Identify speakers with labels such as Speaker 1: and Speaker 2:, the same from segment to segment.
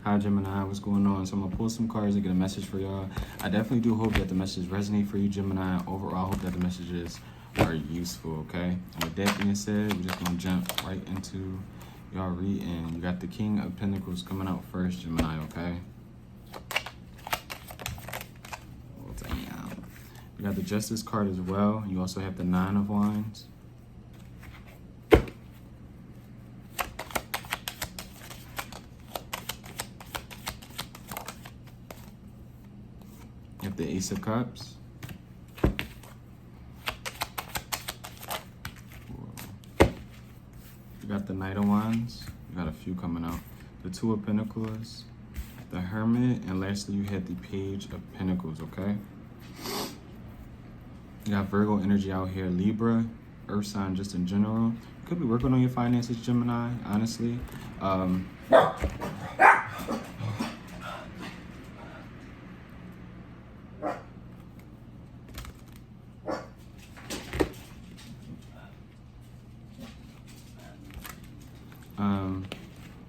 Speaker 1: Hi Gemini, what's going on? So I'm gonna pull some cards and get a message for y'all. I definitely do hope that the message resonate for you, Gemini. Overall, I hope that the messages are useful, okay? And with that being said, we're just gonna jump right into y'all reading. You got the King of Pentacles coming out first, Gemini, okay? Oh, damn. You got the Justice card as well. You also have the Nine of Wands. You have the Ace of Cups. You got the Knight of Wands. You got a few coming out. The Two of Pentacles, the Hermit, and lastly you had the Page of Pentacles, okay? You got Virgo energy out here, Libra, Earth sign just in general. You could be working on your finances, Gemini, honestly.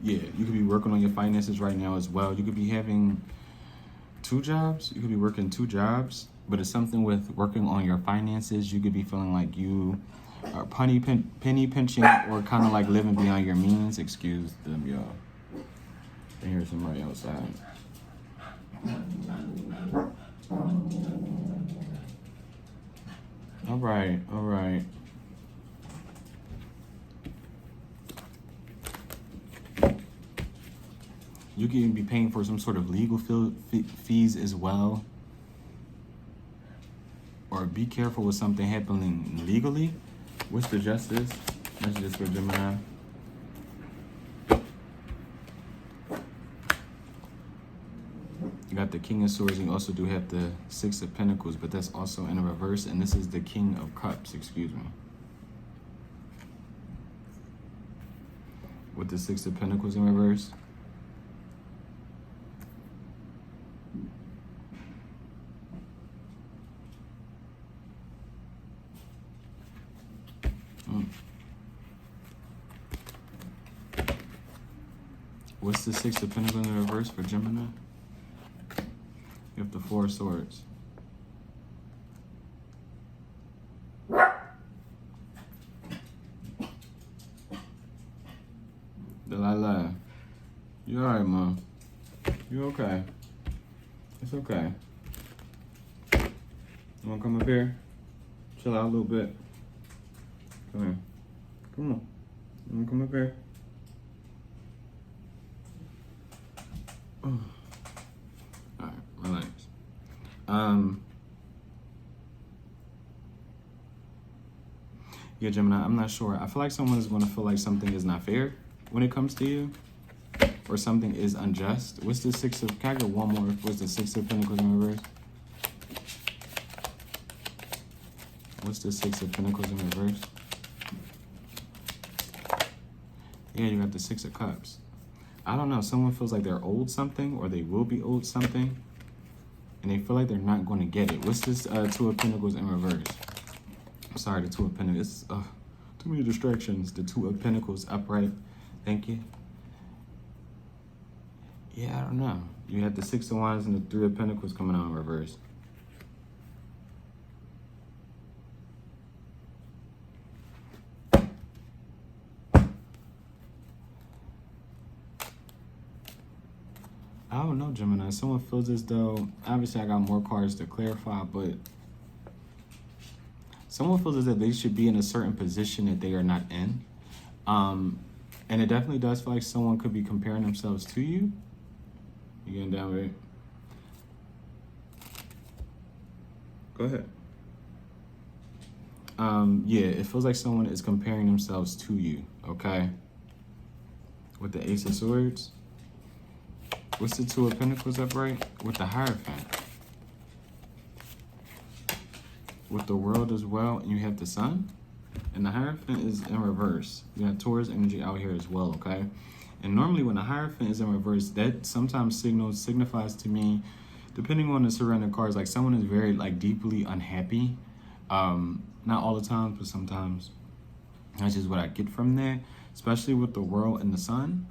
Speaker 1: Yeah, you could be working on your finances right now as well. You could be having 2 jobs. You could be working 2 jobs, but it's something with working on your finances. You could be feeling like you are penny pinching or kind of like living beyond your means. Excuse them, y'all. I hear somebody outside. All right, all right. You can be paying for some sort of legal fees as well. Or be careful with something happening legally. What's the Justice? Messages for Gemini. You got the King of Swords, and you also do have the Six of Pentacles, but that's also in a reverse, and this is the King of Cups, excuse me. With the Six of Pentacles in reverse. What's the Six of Pentacles in reverse for Gemini? You have the Four of Swords. Delilah. You alright, Mom? You okay? It's okay. You wanna come up here? Chill out a little bit. Come here. Come on. You wanna come up here? Oh. Alright, relax. Yeah, Gemini, I'm not sure. I feel like someone is going to feel like something is not fair when it comes to you, or something is unjust. What's the Six of, can I get one more? What's the Six of Pentacles in reverse? What's the Six of Pentacles in reverse? Yeah, you got the Six of Cups. I don't know, someone feels like they're owed something, or they will be owed something, and they feel like they're not going to get it. What's this Two of Pentacles in reverse? I'm sorry, the Two of Pentacles. Too many distractions. The Two of Pentacles upright. Thank you. Yeah, I don't know. You have the Six of Wands and the Three of Pentacles coming out in reverse. I don't know, Gemini. Someone feels as though, obviously I got more cards to clarify, but someone feels as though they should be in a certain position that they are not in. And it definitely does feel like someone could be comparing themselves to you. You getting down with it? Go ahead. Yeah, it feels like someone is comparing themselves to you, okay? With the Ace of Swords. What's the Two of Pentacles upright? With the Hierophant. With the World as well, and you have the Sun. And the Hierophant is in reverse. You got Taurus energy out here as well, okay? And normally when the Hierophant is in reverse, that sometimes signifies to me, depending on the surrounding cards, like someone is very like deeply unhappy. Not all the time, but sometimes. That's just what I get from that, especially with the World and the Sun.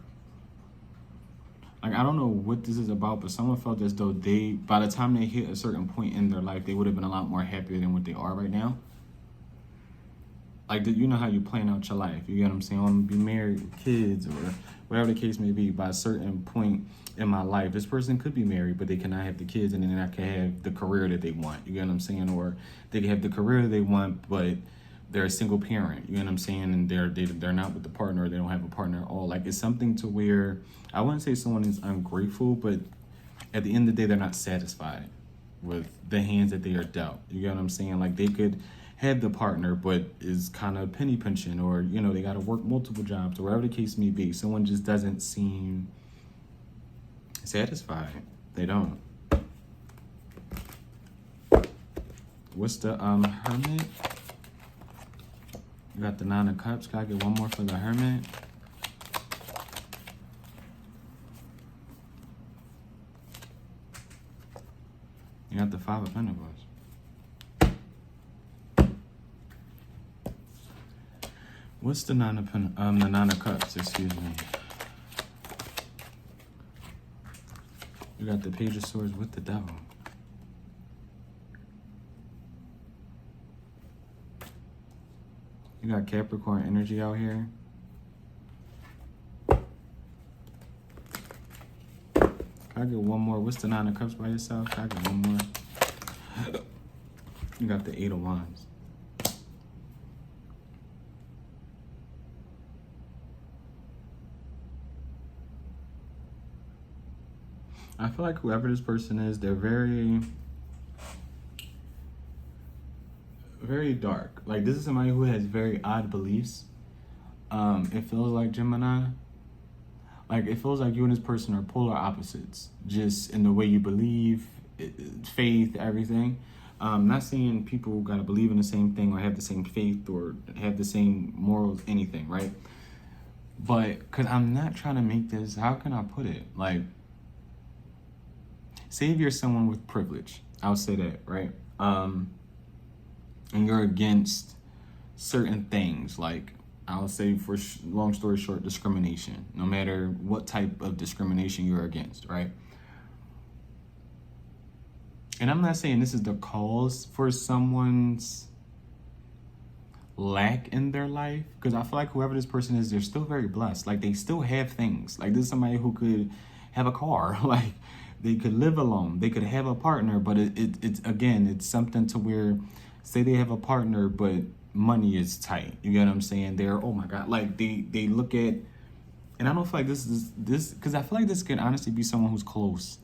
Speaker 1: Like, I don't know what this is about, but someone felt as though by the time they hit a certain point in their life, they would have been a lot more happier than what they are right now. Like, you know how you plan out your life. You get what I'm saying? I'm going to be married with kids or whatever the case may be. By a certain point in my life, this person could be married, but they cannot have the kids, and then I can have the career that they want. You get what I'm saying? Or they can have the career they want, but they're a single parent. You know what I'm saying? And they're not with the partner. Or they don't have a partner at all. Like, it's something to where I wouldn't say someone is ungrateful, but at the end of the day, they're not satisfied with the hands that they are dealt. You get what I'm saying? Like, they could have the partner, but is kind of penny pinching, or, you know, they got to work multiple jobs, or whatever the case may be. Someone just doesn't seem satisfied. They don't. What's the Hermit? You got the Nine of Cups. Can I get one more for the Hermit? You got the Five of Pentacles. What's the Nine of Cups? Excuse me. You got the Page of Swords with the Devil. You got Capricorn energy out here. Can I get one more? What's the Nine of Cups by yourself? Can I get one more? You got the Eight of Wands. I feel like whoever this person is, they're very, very dark. Like, this is somebody who has very odd beliefs. It feels like Gemini. Like, it feels like you and this person are polar opposites, just in the way you believe, faith, everything. Not saying people gotta believe in the same thing or have the same faith or have the same morals, anything, right? But, because I'm not trying to make this, how can I put it? Like, say if you're someone with privilege, I'll say that, right? And you're against certain things, like, I'll say, for long story short, discrimination, no matter what type of discrimination you're against, right? And I'm not saying this is the cause for someone's lack in their life, because I feel like whoever this person is, they're still very blessed. Like, they still have things. Like, this is somebody who could have a car, like, they could live alone, they could have a partner, but it's again, it's something to where, say they have a partner, but money is tight. You get what I'm saying? They're, oh my God, like they look at, and I don't feel like this, because I feel like this could honestly be someone who's close.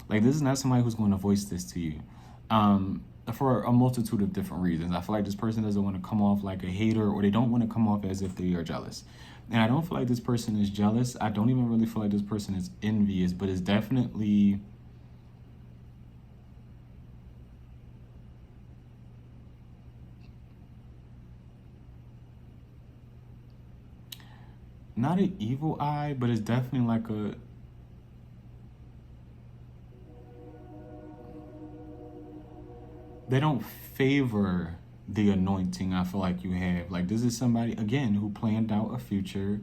Speaker 1: Like, this is not somebody who's going to voice this to you, for a multitude of different reasons. I feel like this person doesn't want to come off like a hater, or they don't want to come off as if they are jealous. And I don't feel like this person is jealous. I don't even really feel like this person is envious, but it's definitely not an evil eye, but it's definitely like a, they don't favor the anointing I feel like you have. Like, this is somebody, again, who planned out a future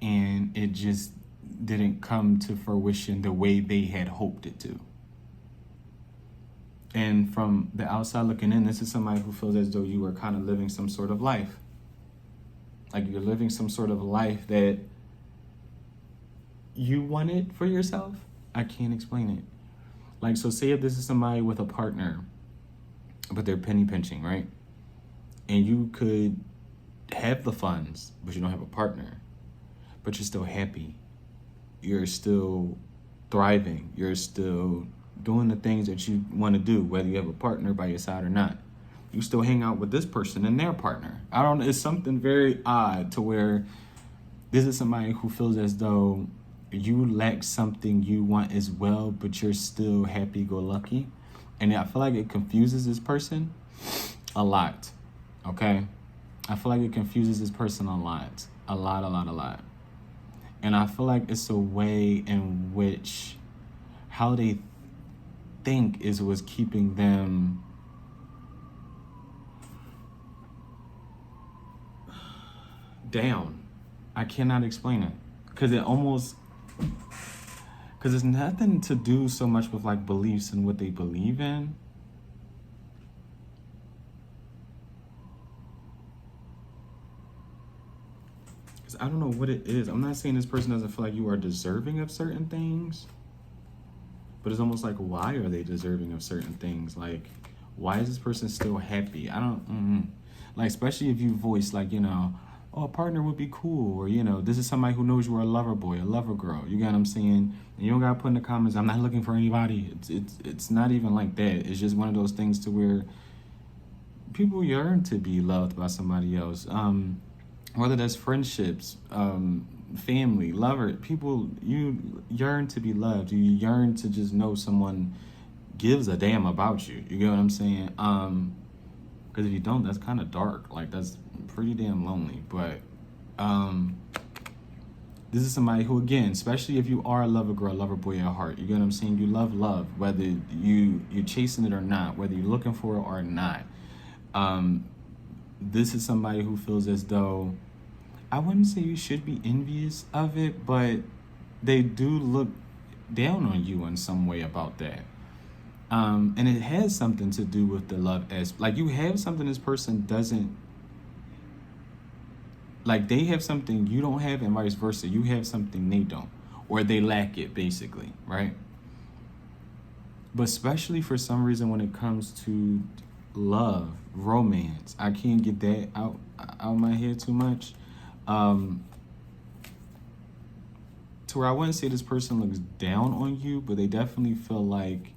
Speaker 1: and it just didn't come to fruition the way they had hoped it to. And from the outside looking in, this is somebody who feels as though you are kind of living some sort of life. Like, you're living some sort of life that you wanted for yourself. I can't explain it. Like, so say if this is somebody with a partner, but they're penny pinching, right? And you could have the funds, but you don't have a partner, but you're still happy. You're still thriving. You're still doing the things that you want to do, whether you have a partner by your side or not. You still hang out with this person and their partner. I don't know, it's something very odd to where this is somebody who feels as though you lack something you want as well, but you're still happy-go-lucky. And I feel like it confuses this person a lot, okay? I feel like it confuses this person a lot. A lot. And I feel like it's a way in which how they think is what's keeping them down. I cannot explain it. Because Because it's nothing to do so much with like beliefs and what they believe in. Because I don't know what it is. I'm not saying this person doesn't feel like you are deserving of certain things. But it's almost like, why are they deserving of certain things? Like, why is this person still happy? I don't, like, especially if you voice like, you know, oh, a partner would be cool. Or, you know, this is somebody who knows you are a lover boy, a lover girl. You get what I'm saying? And you don't got to put in the comments, I'm not looking for anybody. It's not even like that. It's just one of those things to where people yearn to be loved by somebody else. Whether that's friendships, family, lover, people, you yearn to be loved. You yearn to just know someone gives a damn about you. You get what I'm saying? Because if you don't, that's kind of dark. Like, that's pretty damn lonely. But this is somebody who, again, especially if you are a lover girl, lover boy at heart, you get what I'm saying? You love love, whether you're chasing it or not, whether you're looking for it or not. This is somebody who feels as though, I wouldn't say you should be envious of it, but they do look down on you in some way about that. And it has something to do with the love aspect. Like, you have something this person doesn't, like, they have something you don't have and vice versa. You have something they don't, or they lack it, basically, right? But especially for some reason when it comes to love, romance, I can't get that out of my head too much. To where I wouldn't say this person looks down on you, but they definitely feel like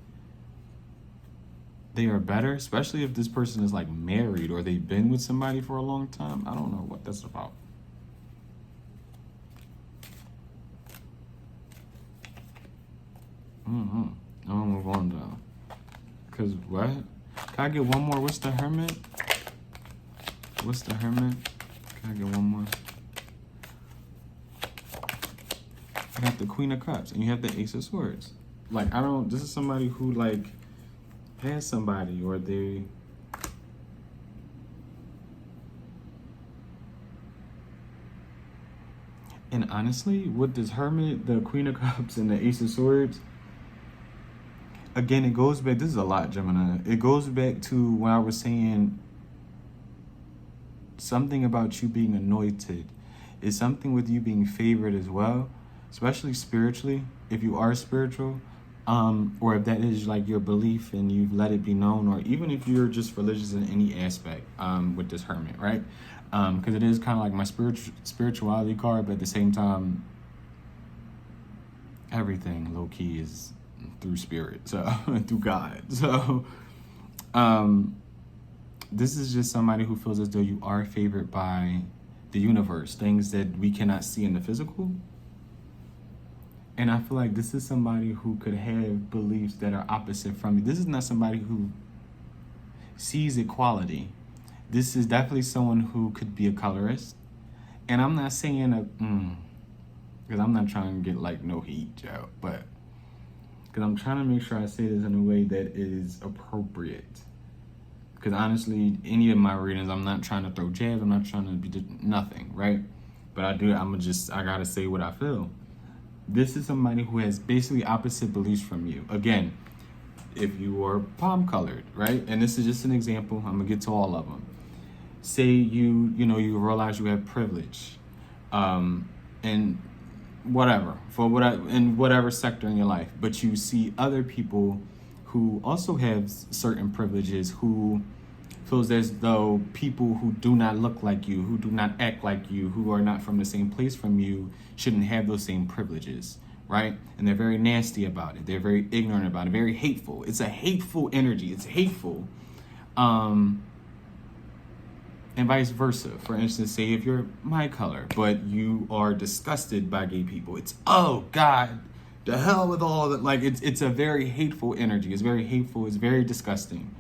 Speaker 1: they are better, especially if this person is like married or they've been with somebody for a long time. I don't know what that's about. I'm gonna move on though. Cause what? Can I get one more? What's the Hermit? What's the Hermit? Can I get one more? You have the Queen of Cups and you have the Ace of Swords. Like, this is somebody who like has somebody, or they, and honestly, with this Hermit, the Queen of Cups and the Ace of Swords, again, it goes back, this is a lot, Gemini. It goes back to when I was saying something about you being anointed. Is something with you being favored as well, especially spiritually, if you are spiritual, or if that is like your belief and you've let it be known, or even if you're just religious in any aspect, with this Hermit, right? Because it is kind of like my spirituality card, but at the same time, everything low-key is through spirit, so through God. So this is just somebody who feels as though you are favored by the universe, things that we cannot see in the physical. And I feel like this is somebody who could have beliefs that are opposite from you. This is not somebody who sees equality. This is definitely someone who could be a colorist. And I'm not saying because I'm not trying to get like no heat, Joe, but because I'm trying to make sure I say this in a way that is appropriate. Because honestly, any of my readings, I'm not trying to throw jabs. I'm not trying to be nothing, right? But I gotta say what I feel. This is somebody who has basically opposite beliefs from you. Again, if you are palm colored, right? And this is just an example. I'm gonna get to all of them. Say you realize you have privilege, and whatever, in whatever sector in your life, but you see other people who also have certain privileges, who feels as though people who do not look like you, who do not act like you, who are not from the same place from you, shouldn't have those same privileges, right? And they're very nasty about it. They're very ignorant about it, very hateful. It's a hateful energy. It's hateful. And vice versa. For instance, say if you're my color, but you are disgusted by gay people, it's, oh God, the hell with all that. Like, it's a very hateful energy. It's very hateful. It's very disgusting.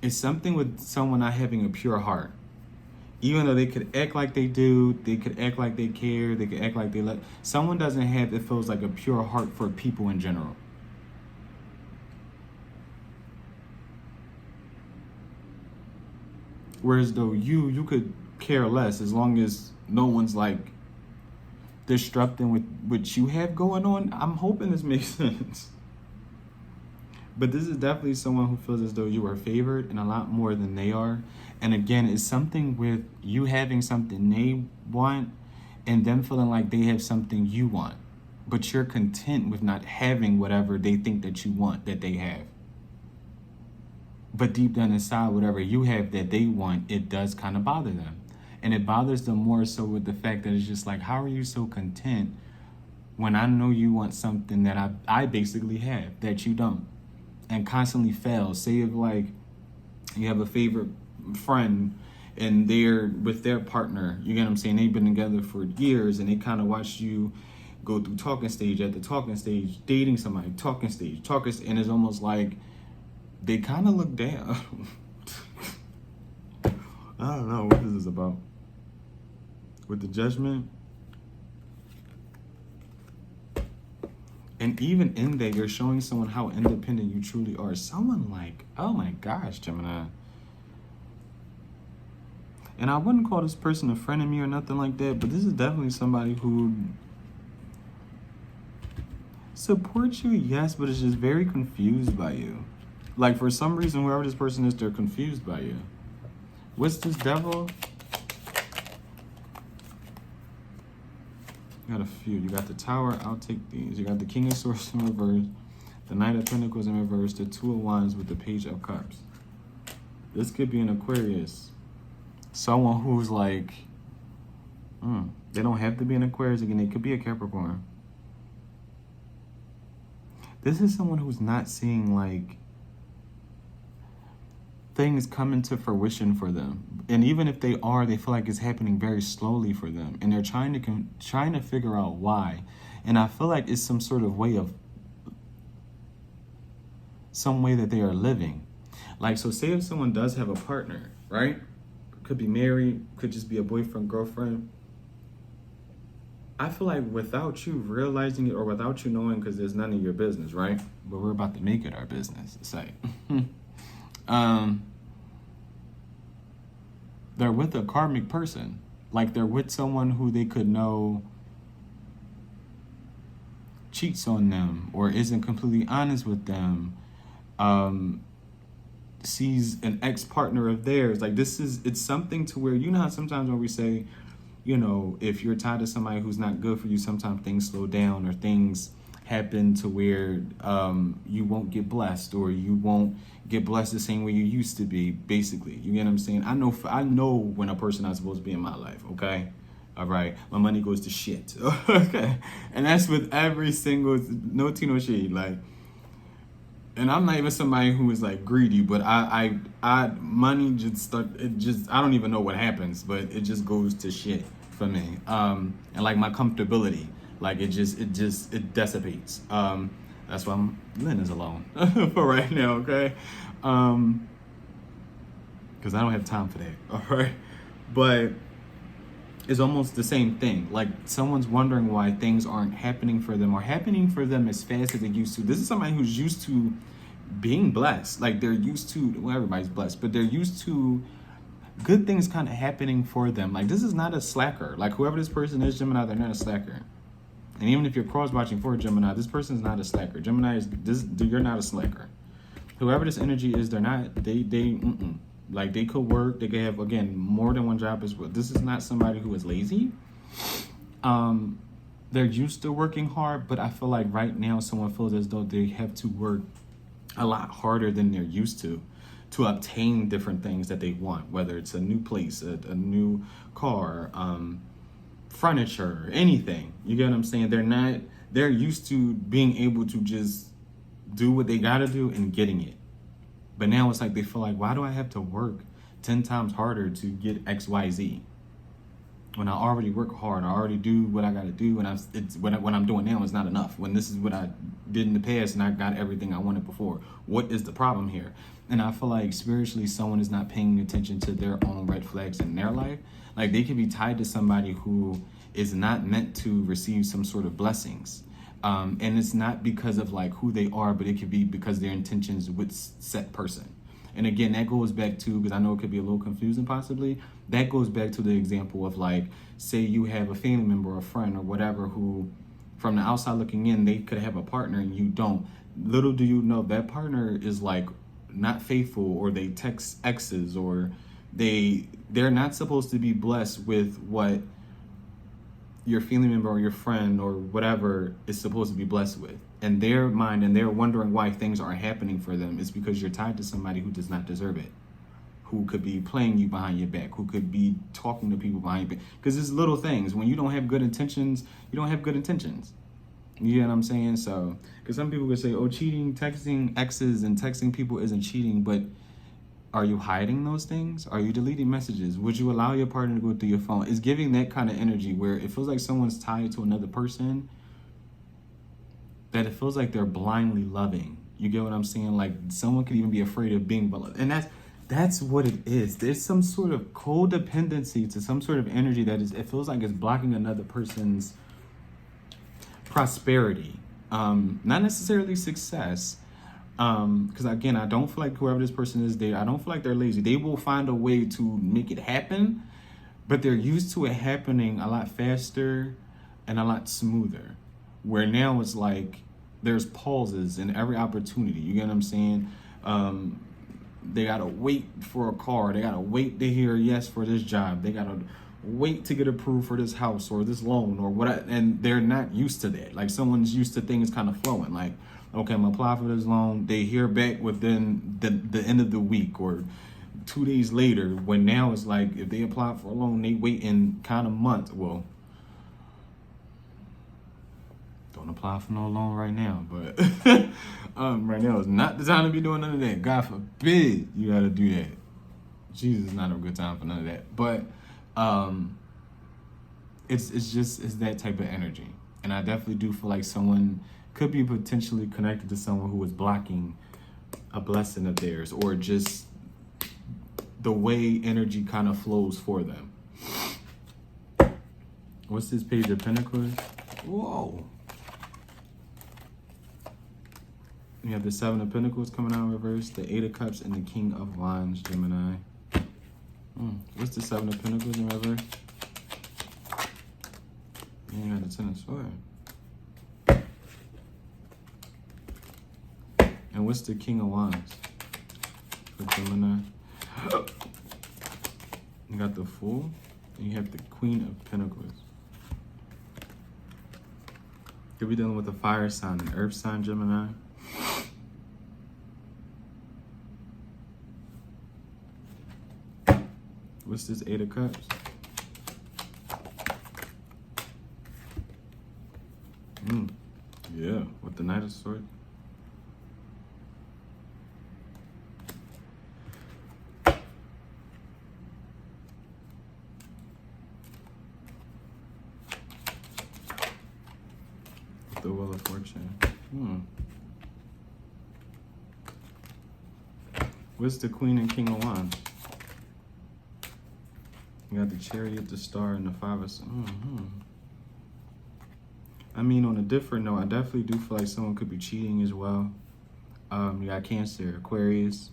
Speaker 1: It's something with someone not having a pure heart. Even though they could act like they do, they could act like they care, they could act like they someone doesn't have, it feels like a pure heart for people in general. Whereas though you could care less as long as no one's like disrupting with what you have going on. I'm hoping this makes sense. But this is definitely someone who feels as though you are favored and a lot more than they are. And again, it's something with you having something they want and them feeling like they have something you want. But you're content with not having whatever they think that you want that they have. But deep down inside, whatever you have that they want, it does kind of bother them. And it bothers them more so with the fact that it's just like, how are you so content when I know you want something that I basically have that you don't? And constantly fail. Say if like you have a favorite friend and they're with their partner, you get what I'm saying? They've been together for years and they kind of watch you go through talking stage after talking stage, dating somebody, talking stage, and it's almost like they kind of look down. I don't know what this is about. With the Judgment. And even in there, you're showing someone how independent you truly are. Someone like, oh my gosh, Gemini. And I wouldn't call this person a friend of me or nothing like that, but this is definitely somebody who supports you, yes, but is just very confused by you. Like, for some reason, whoever this person is, they're confused by you. What's this Devil? You got a few. You got the Tower. I'll take these. You got the King of Swords in reverse, the Knight of Pentacles in reverse, the Two of Wands with the Page of Cups. This could be an Aquarius. Someone who's like, they don't have to be an Aquarius. Again, it could be a Capricorn. This is someone who's not seeing like things coming to fruition for them. And even if they are, they feel like it's happening very slowly for them. And they're trying to figure out why. And I feel like it's some sort of way that they are living. Like, so say if someone does have a partner, right? Could be married, could just be a boyfriend, girlfriend. I feel like without you realizing it or without you knowing, because there's none of your business, right? But we're about to make it our business, say. They're with a karmic person. Like, they're with someone who they could know cheats on them or isn't completely honest with them, sees an ex-partner of theirs. Like, it's something to where, you know how sometimes when we say, you know, if you're tied to somebody who's not good for you, sometimes things slow down or things happen to where you won't get blessed or you won't get blessed the same way you used to be, basically. You get what I'm saying? I know when a person not supposed to be in my life, okay? All right? My money goes to shit, okay? And that's with every single, no tea, no shade, like, and I'm not even somebody who is like greedy, but I money I don't even know what happens, but it just goes to shit for me. And like my comfortability, like it dissipates. That's why Lynn is alone for right now, okay? Because I don't have time for that, all right? But it's almost the same thing. Like, someone's wondering why things aren't happening for them or happening for them as fast as they used to. This is somebody who's used to being blessed. Like, they're used to, well, everybody's blessed, but they're used to good things kind of happening for them. Like, this is not a slacker. Like, whoever this person is, Gemini, they're not a slacker. And even if you're cross-watching for Gemini, this person's not a slacker. Gemini you're not a slacker. Whoever this energy is, like, they could work, they could have, again, more than one job as well. This is not somebody who is lazy. They're used to working hard, but I feel like right now someone feels as though they have to work a lot harder than they're used to obtain different things that they want, whether it's a new place, a new car, furniture, anything. You get what I'm saying? They're used to being able to just do what they gotta do and getting it. But now it's like they feel like, why do I have to work 10 times harder to get XYZ? When I already work hard, I already do what I got to do, and what I'm doing now is not enough. When this is what I did in the past and I got everything I wanted before, what is the problem here? And I feel like spiritually someone is not paying attention to their own red flags in their life. Like, they could be tied to somebody who is not meant to receive some sort of blessings. And it's not because of like who they are, but it could be because their intentions with set person. And again, that goes back to, because I know it could be a little confusing possibly, that goes back to the example of like, say you have a family member or a friend or whatever who, from the outside looking in, they could have a partner and you don't. Little do you know that partner is like not faithful, or they text exes, or they're not supposed to be blessed with what your family member or your friend or whatever is supposed to be blessed with. In their mind, and they're wondering why things aren't happening for them, it's because you're tied to somebody who does not deserve it, who could be playing you behind your back, who could be talking to people behind your back. Because it's little things. When you don't have good intentions, you don't have good intentions. You know what I'm saying? So, because some people could say, oh, cheating, texting exes and texting people isn't cheating, but are you hiding those things? Are you deleting messages? Would you allow your partner to go through your phone? It's giving that kind of energy where it feels like someone's tied to another person, that it feels like they're blindly loving. You get what I'm saying? Like someone could even be afraid of being beloved. And that's what it is. There's some sort of codependency to some sort of energy that is, it feels like it's blocking another person's prosperity. Not necessarily success. Because again, I don't feel like whoever this person is, I don't feel like they're lazy. They will find a way to make it happen, but they're used to it happening a lot faster and a lot smoother. Where now it's like there's pauses in every opportunity. You get what I'm saying? They gotta wait for a car. They gotta wait to hear yes for this job. They gotta wait to get approved for this house or this loan or what. And they're not used to that. Like someone's used to things kind of flowing. Like, okay, I'm gonna apply for this loan. They hear back within the end of the week or 2 days later. When now it's like if they apply for a loan, they wait in kind of months. Well, don't apply for no loan right now, but right now is not the time to be doing none of that. God forbid you gotta do that. Jesus is not a good time for none of that. But it's that type of energy. And I definitely do feel like someone could be potentially connected to someone who is blocking a blessing of theirs, or just the way energy kind of flows for them. What's this Page of Pentacles? Whoa. You have the Seven of Pentacles coming out in reverse, the Eight of Cups, and the King of Wands, Gemini. What's the Seven of Pentacles in reverse? You got the Ten of Swords. And what's the King of Wands for Gemini? You got the Fool, and you have the Queen of Pentacles. Could be dealing with a fire sign, an earth sign, Gemini. What's this Eight of Cups? Yeah, with the Knight of Swords. With the Wheel of Fortune. What's the Queen and King of Wands? You got the Chariot, the Star, and the Five of Swords. I mean, on a different note, I definitely do feel like someone could be cheating as well. You got Cancer, Aquarius.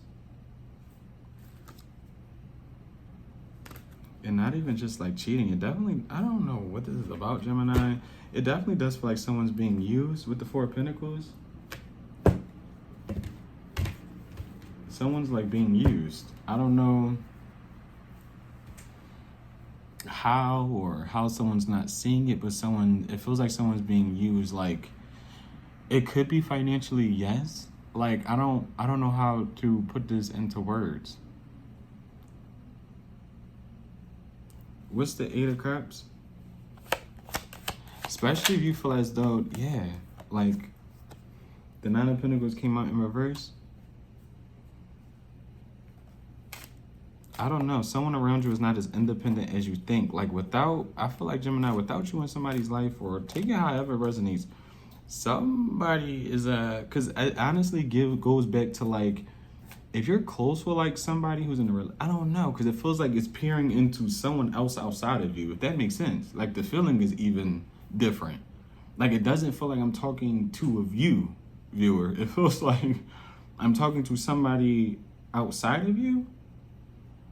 Speaker 1: And not even just like cheating. It definitely, I don't know what this is about, Gemini. It definitely does feel like someone's being used with the Four of Pentacles. Someone's like being used. I don't know how someone's not seeing it, but it feels like someone's being used. Like it could be financially, yes. Like I don't know how to put this into words. What's the Eight of Cups? Especially if you feel as though, yeah, like the Nine of Pentacles came out in reverse. I don't know. Someone around you is not as independent as you think. Like I feel like Gemini, without you in somebody's life, or take it however it resonates, somebody is because it honestly goes back to like, if you're close with like somebody who's in a I don't know, because it feels like it's peering into someone else outside of you, if that makes sense. Like the feeling is even different. Like it doesn't feel like I'm talking to a viewer. It feels like I'm talking to somebody outside of you,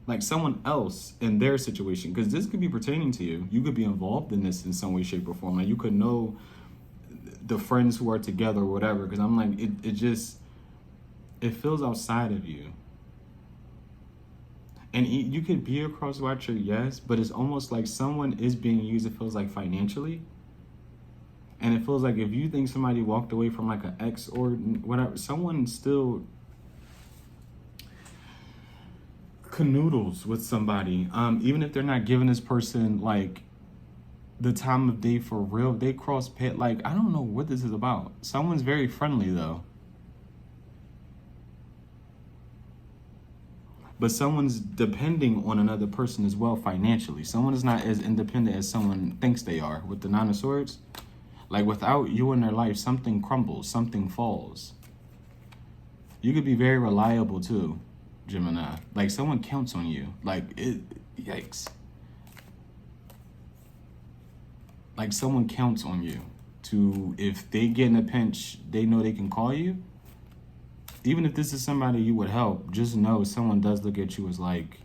Speaker 1: like someone else in their situation, because this could be pertaining to you. You could be involved in this in some way, shape, or form. Like you could know the friends who are together or whatever, because I'm like, it feels outside of you. And you could be a cross-watcher, yes, but it's almost like someone is being used, it feels like financially. And it feels like if you think somebody walked away from like an ex or whatever, someone still canoodles with somebody. Even if they're not giving this person like the time of day for real, they cross path. Like, I don't know what this is about. Someone's very friendly though. But someone's depending on another person as well financially. Someone is not as independent as someone thinks they are. With the Nine of Swords, like without you in their life, something crumbles, something falls. You could be very reliable too, Gemini. Like someone counts on you. Like yikes. Like someone counts on you to, if they get in a pinch, they know they can call you. Even if this is somebody you would help, just know someone does look at you as like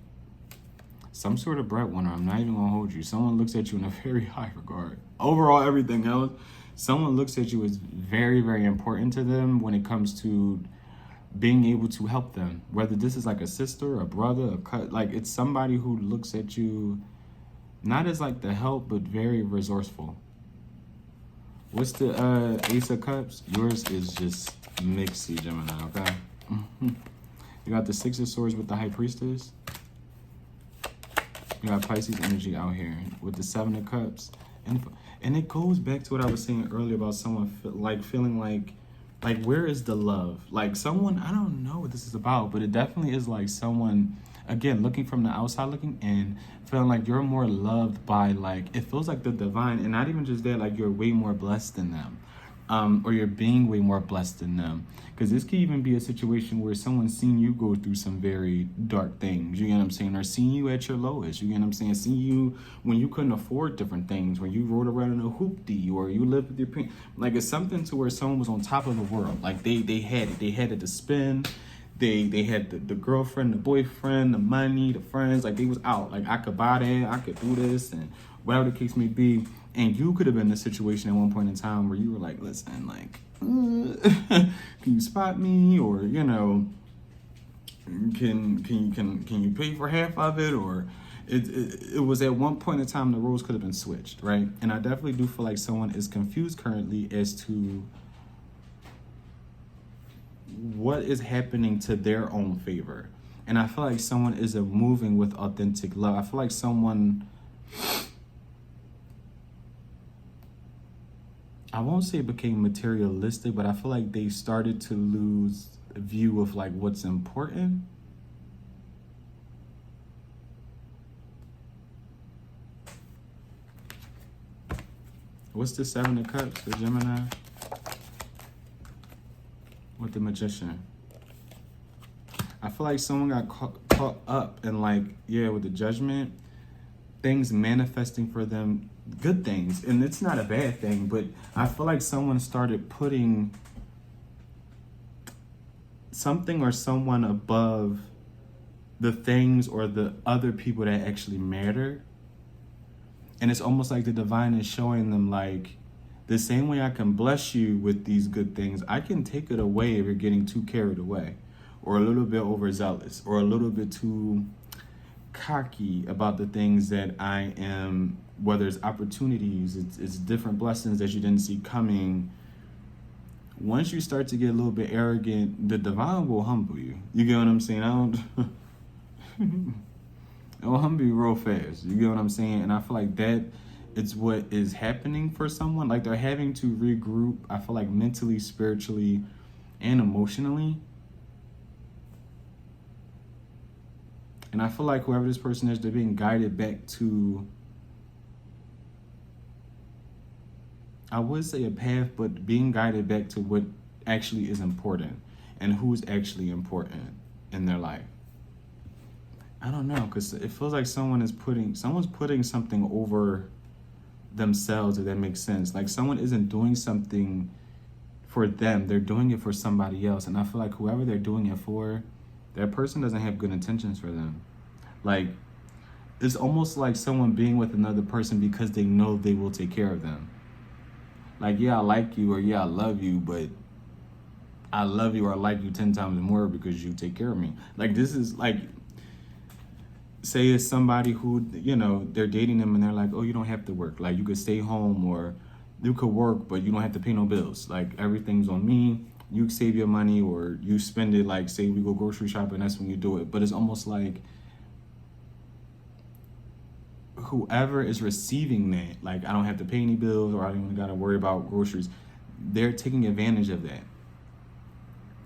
Speaker 1: some sort of breadwinner. I'm not even gonna hold you. Someone looks at you in a very high regard. Overall, everything else, someone looks at you as very, very important to them when it comes to being able to help them. Whether this is like a sister, a brother, like it's somebody who looks at you not as like the help, but very resourceful. What's the Ace of Cups? Yours is just mixy, Gemini, okay? You got the Six of Swords with the High Priestess. You got Pisces energy out here with the Seven of Cups. And it goes back to what I was saying earlier about someone feeling like where is the love? Like someone, I don't know what this is about, but it definitely is like someone, again, looking from the outside, looking in, feeling like you're more loved by, like, it feels like the divine, and not even just that, like you're way more blessed than them. Or you're being way more blessed than them. Because this could even be a situation where someone's seen you go through some very dark things, you get what I'm saying? Or seen you at your lowest, you get what I'm saying? Seen you when you couldn't afford different things, when you rode around in a hoopty, or you lived with your parents. Like it's something to where someone was on top of the world. Like they had it. They had it to spend. They had the girlfriend, the boyfriend, the money, the friends. Like they was out. Like I could buy that, I could do this, and whatever the case may be. And you could have been in a situation at one point in time where you were like, listen, like, can you spot me? Or, you know, can you pay for half of it? Or it was at one point in time the roles could have been switched, right? And I definitely do feel like someone is confused currently as to what is happening to their own favor. And I feel like someone is moving with authentic love. I feel like someone, I won't say it became materialistic, but I feel like they started to lose a view of like what's important. What's the Seven of Cups for Gemini? With the Magician. I feel like someone got caught up in like, yeah, with the Judgment, things manifesting for them, good things, and it's not a bad thing, but I feel like someone started putting something or someone above the things or the other people that actually matter. And it's almost like the divine is showing them like, the same way I can bless you with these good things, I can take it away if you're getting too carried away, or a little bit overzealous, or a little bit too cocky about the things that I am, whether it's opportunities, it's different blessings that you didn't see coming. Once you start to get a little bit arrogant, the divine will humble you. You get what I'm saying? It will humble you real fast. You get what I'm saying? And I feel like that it's what is happening for someone. Like they're having to regroup, I feel like mentally, spiritually, and emotionally. And I feel like whoever this person is, they're being guided back to, I would say a path, but being guided back to what actually is important and who's actually important in their life. I don't know, because it feels like someone's putting something over themselves, if that makes sense. Like someone isn't doing something for them, they're doing it for somebody else. And I feel like whoever they're doing it for, that person doesn't have good intentions for them. Like, it's almost like someone being with another person because they know they will take care of them. Like, yeah, I like you, or yeah, I love you, but I love you or I like you 10 times more because you take care of me. Like, this is like, say it's somebody who, you know, they're dating them and they're like, oh, you don't have to work. Like, you could stay home, or you could work, but you don't have to pay no bills. Like, everything's on me. You save your money or you spend it. Like, say we go grocery shopping, that's when you do it. But it's almost like whoever is receiving that, like, I don't have to pay any bills or I don't even got to worry about groceries, they're taking advantage of that.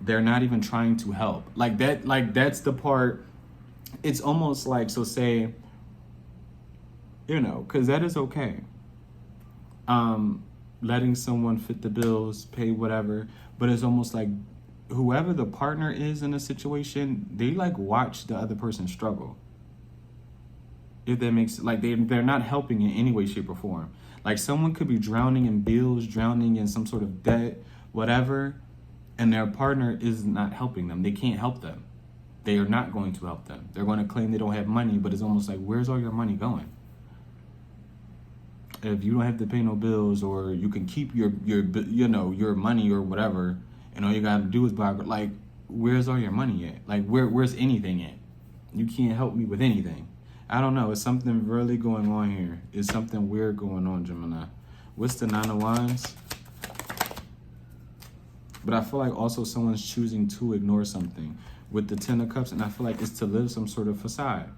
Speaker 1: They're not even trying to help. Like, that's the part. It's almost like, so say, you know, because that is okay. Letting someone fit the bills, pay whatever, but it's almost like whoever the partner is in a situation, they like watch the other person struggle. If that makes, like, they're not helping in any way, shape, or form. Like, someone could be drowning in bills, drowning in some sort of debt, whatever, and their partner is not helping them. They can't help them. They are not going to help them. They're going to claim they don't have money, but it's almost like, where's all your money going? If you don't have to pay no bills, or you can keep your you know, your money or whatever, and all you got to do is buy, like, where's all your money at? Like, where's anything at? You can't help me with anything. I don't know. It's something really going on here. It's something weird going on, Gemini. What's the 9 of Wands? But I feel like also someone's choosing to ignore something with the 10 of Cups, and I feel like it's to live some sort of facade.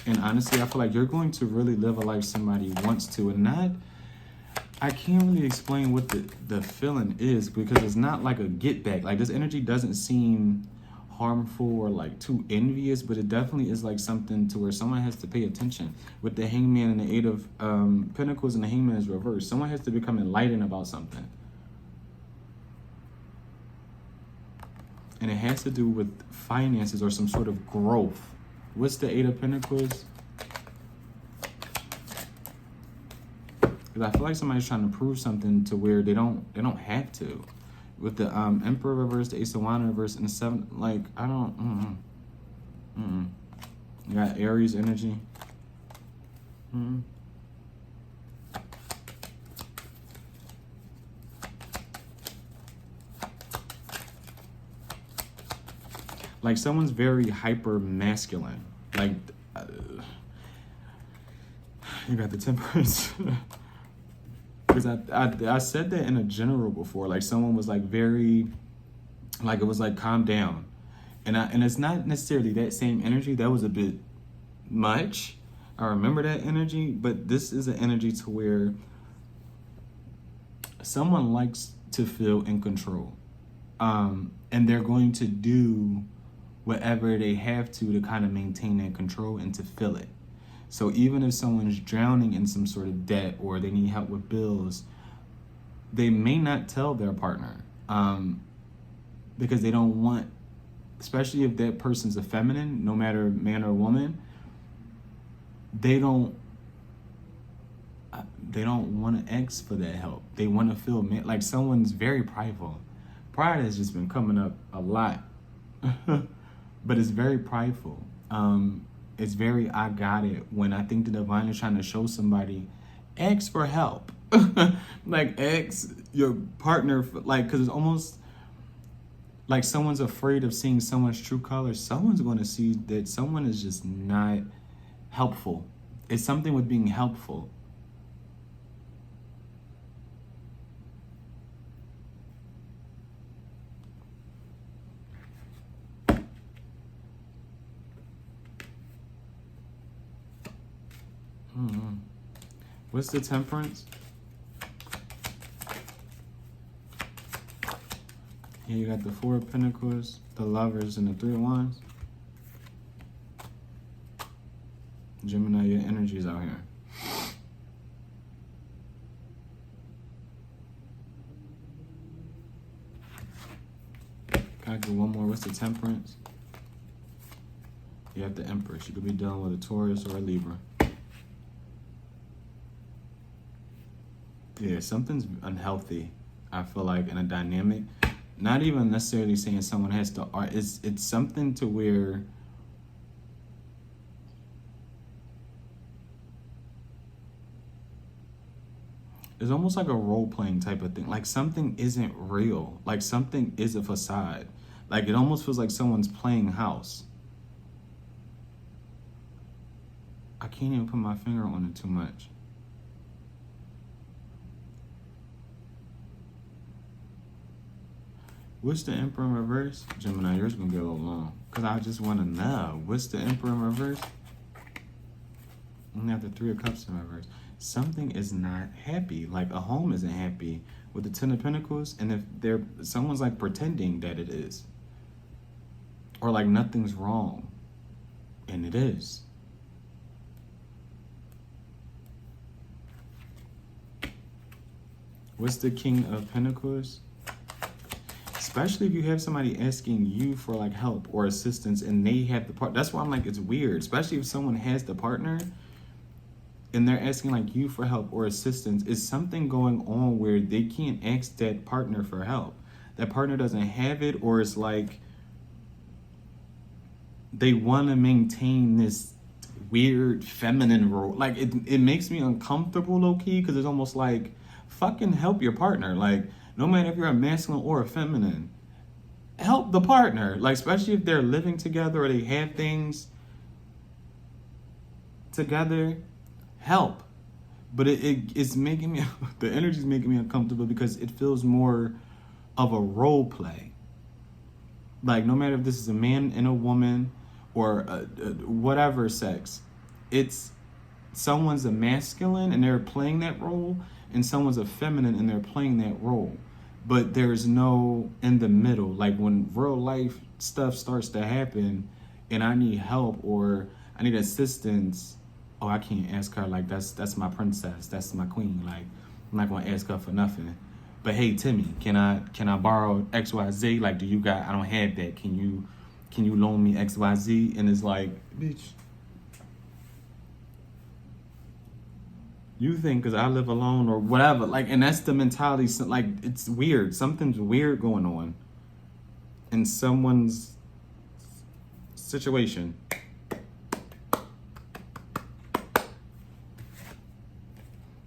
Speaker 1: And honestly, I feel like you're going to really live a life somebody wants to, and not, I can't really explain what the feeling is, because it's not like a get back. Like, this energy doesn't seem harmful or like too envious, but it definitely is like something to where someone has to pay attention. With the Hangman and the 8 of Pentacles, and the Hangman is reversed, someone has to become enlightened about something. And it has to do with finances or some sort of growth. What's the 8 of Pentacles? Because I feel like somebody's trying to prove something to where they don't have to. With the Emperor reverse, the Ace of Wands reverse, and the 7, like, I don't, You got Aries energy. Like, someone's very hyper masculine. Like, you got the Temperance. Because I said that in a general before. Like, someone was like very, like, it was like, calm down. And it's not necessarily that same energy. That was a bit much. I remember that energy. But this is an energy to where someone likes to feel in control. And they're going to do whatever they have to kind of maintain that control and to feel it. So even if someone's drowning in some sort of debt or they need help with bills, they may not tell their partner because they don't want, especially if that person's a feminine, no matter man or woman, they don't want to ask for that help. They want to feel like someone's very prideful. Pride has just been coming up a lot. But it's very prideful. It's very, I got it. When I think the divine is trying to show somebody, ask for help. Like, ask your partner, like, because it's almost like someone's afraid of seeing someone's true colors. Someone's going to see that someone is just not helpful. It's something with being helpful. What's the Temperance? Here you got the 4 of Pentacles, the Lovers, and the 3 of Wands. Gemini, your energy's out here. Can I do one more? What's the Temperance? You have the Empress. You could be dealing with a Taurus or a Libra. Yeah, something's unhealthy, I feel like, in a dynamic. Not even necessarily saying someone has to art. It's something to where it's almost like a role playing type of thing. Like something isn't real. Like something is a facade. Like it almost feels like someone's playing house. I can't even put my finger on it too much. What's the Emperor in reverse? Gemini, yours gonna get a little long. Cause I just wanna know. What's the Emperor in reverse? And have the Three of Cups in reverse. Something is not happy. Like a home isn't happy with the Ten of Pentacles. And if someone's like pretending that it is. Or like nothing's wrong. And it is. What's the King of Pentacles? Especially if you have somebody asking you for like help or assistance and they have the part. That's why I'm like, it's weird. Especially if someone has the partner and they're asking like you for help or assistance. Is something going on where they can't ask that partner for help? That partner doesn't have it, or it's like they want to maintain this weird feminine role. Like it makes me uncomfortable low-key, because it's almost like fucking help your partner. Like no matter if you're a masculine or a feminine, help the partner. Like especially if they're living together or they have things together, help. But it's making me the energy's making me uncomfortable because it feels more of a role play. Like no matter if this is a man and a woman or whatever sex, it's someone's a masculine and they're playing that role, and someone's a feminine and they're playing that role. But there's no in the middle. Like when real life stuff starts to happen and I need help or I need assistance, oh, I can't ask her. Like that's my princess, that's my queen. Like I'm not gonna ask her for nothing. But hey, Timmy, can I borrow XYZ? Like, do you got? I don't have that. Can you loan me XYZ? And it's like, bitch, you think because I live alone or whatever. Like, and that's the mentality. Like, it's weird. Something's weird going on in someone's situation.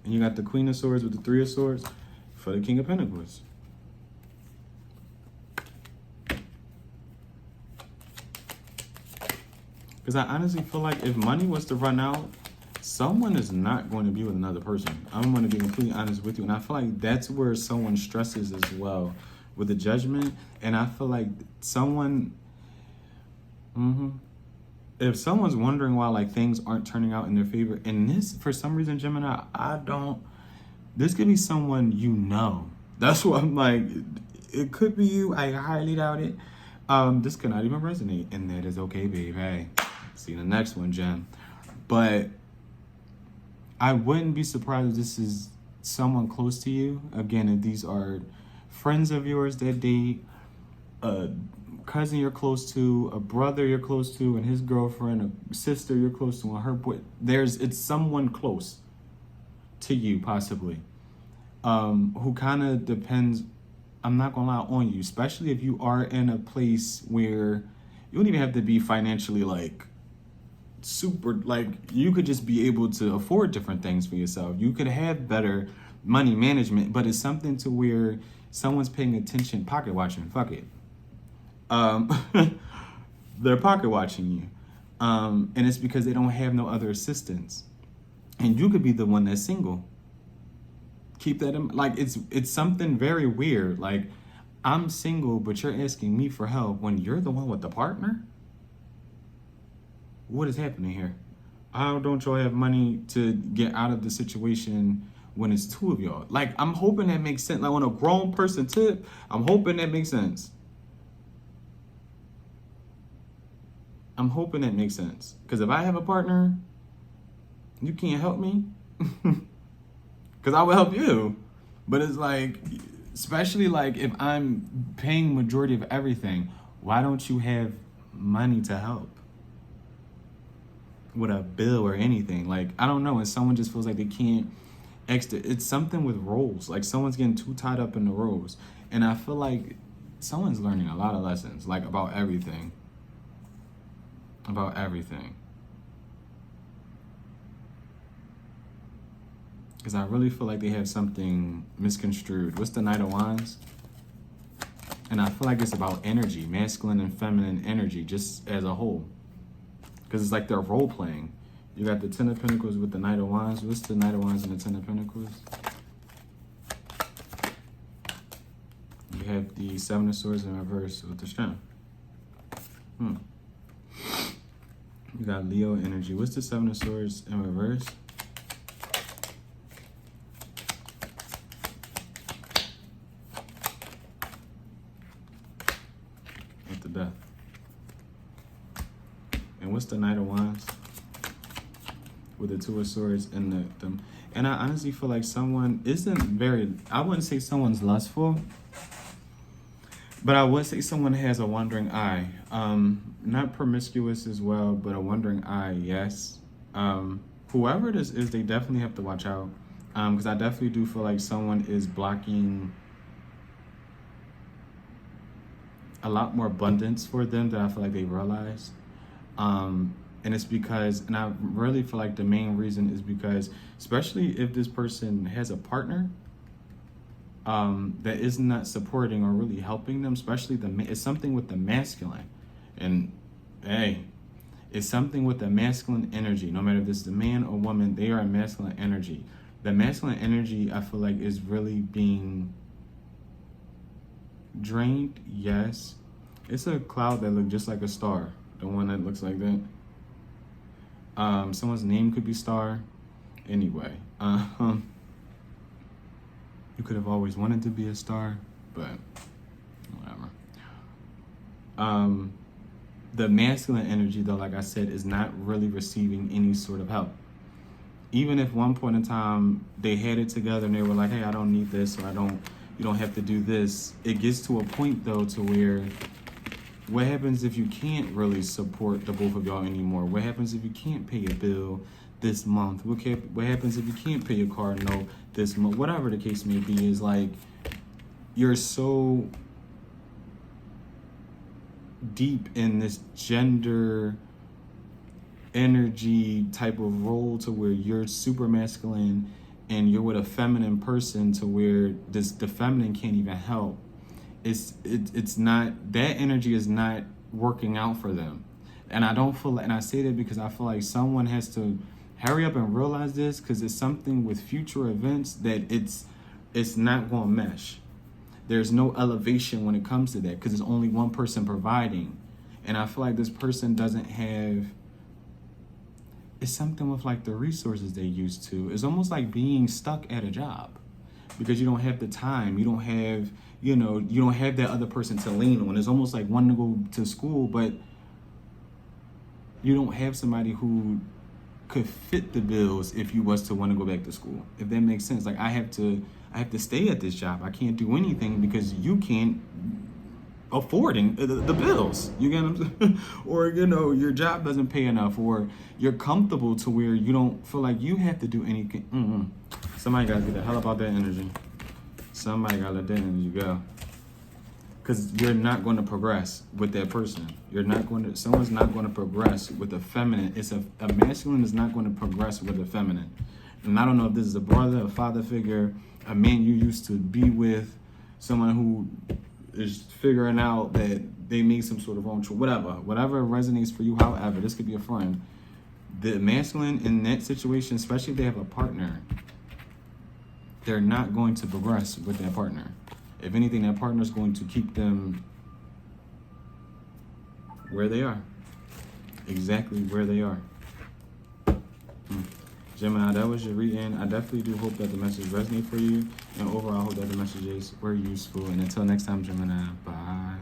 Speaker 1: And you got the Queen of Swords with the Three of Swords for the King of Pentacles. Because I honestly feel like if money was to run out, someone is not going to be with another person. I'm going to be completely honest with you. And I feel like that's where someone stresses as well with the Judgment. And I feel like someone, if someone's wondering why like things aren't turning out in their favor, and this, for some reason, Gemini, this could be someone you know. That's what I'm like, it could be you. I highly doubt it. This could not even resonate, and that is okay, babe. Hey, see you in the next one, Jem. But I wouldn't be surprised if this is someone close to you. Again, if these are friends of yours that date, a cousin you're close to, a brother you're close to, and his girlfriend, a sister you're close to, and her boy. It's someone close to you, possibly, who kind of depends, I'm not gonna lie, on you, especially if you are in a place where you don't even have to be financially like super, like you could just be able to afford different things for yourself. You could have better money management, but it's something to where someone's paying attention, pocket watching, fuck it. They're pocket watching you. And it's because they don't have no other assistance. And you could be the one that's single. Keep that in, like, it's something very weird. Like, I'm single, but you're asking me for help when you're the one with the partner? What is happening here? How don't y'all have money to get out of the situation when it's two of y'all? Like, I'm hoping that makes sense. Like, on a grown person tip, I'm hoping that makes sense. I'm hoping that makes sense. Because if I have a partner, you can't help me. Because I will help you. But it's like, especially like if I'm paying majority of everything, why don't you have money to help with a bill or anything? Like, I don't know. And someone just feels like they can't it's something with roles. Like someone's getting too tied up in the roles. And I feel like someone's learning a lot of lessons, like about everything. Because I really feel like they have something misconstrued. What's the Knight of Wands? And I feel like it's about energy, masculine and feminine energy, just as a whole. Because it's like they're role playing. You got the Ten of Pentacles with the Knight of Wands. What's the Knight of Wands and the Ten of Pentacles? You have the Seven of Swords in reverse with the Strength. You got Leo energy. What's the Seven of Swords in reverse? With the Death. And what's the Knight of Wands? With the Two of Swords and the and I honestly feel like someone isn't very, I wouldn't say someone's lustful, but I would say someone has a wandering eye. Not promiscuous as well, but a wandering eye, yes. Whoever this is, they definitely have to watch out. Because I definitely do feel like someone is blocking a lot more abundance for them than I feel like they realize. And it's because, and I really feel like the main reason is because, especially if this person has a partner that is not supporting or really helping them, especially it's something with the masculine. And hey, it's something with the masculine energy. No matter if this is a man or woman, they are a masculine energy. The masculine energy, I feel like, is really being drained. Yes. It's a cloud that looks just like a star. The one that looks like that. Someone's name could be Star. Anyway, you could have always wanted to be a star, but whatever. The masculine energy, though, like I said, is not really receiving any sort of help. Even if one point in time they had it together and they were like, hey, I don't need this, or you don't have to do this. It gets to a point, though, to where what happens if you can't really support the both of y'all anymore? What happens if you can't pay a bill this month? What happens if you can't pay your car note this month? Whatever the case may be, is like you're so deep in this gender energy type of role to where you're super masculine and you're with a feminine person to where the feminine can't even help. It's not, that energy is not working out for them. And I don't feel, and I say that because I feel like someone has to hurry up and realize this, because it's something with future events that it's not going to mesh. There's no elevation when it comes to that, because it's only one person providing. And I feel like this person doesn't have, it's something with like the resources they used to. It's almost like being stuck at a job because you don't have the time. You don't have, you don't have that other person to lean on. It's almost like wanting to go to school, but you don't have somebody who could fit the bills if you was to want to go back to school. If that makes sense. Like I have to stay at this job. I can't do anything because you can't affording the bills. You get what I'm saying? Or, your job doesn't pay enough, or you're comfortable to where you don't feel like you have to do anything. Somebody got to get the hell about that energy. Somebody got to let that energy go. Because you're not going to progress with that person. Someone's not going to progress with a feminine. A masculine is not going to progress with a feminine. And I don't know if this is a brother, a father figure, a man you used to be with, someone who is figuring out that they made some sort of wrong choice, whatever resonates for you. However, this could be a friend. The masculine in that situation, especially if they have a partner, they're not going to progress with that partner. If anything, that partner is going to keep them where they are. Exactly where they are. Gemini, that was your reading. I definitely do hope that the message resonates for you. And overall, I hope that the messages were useful. And until next time, Gemini, bye.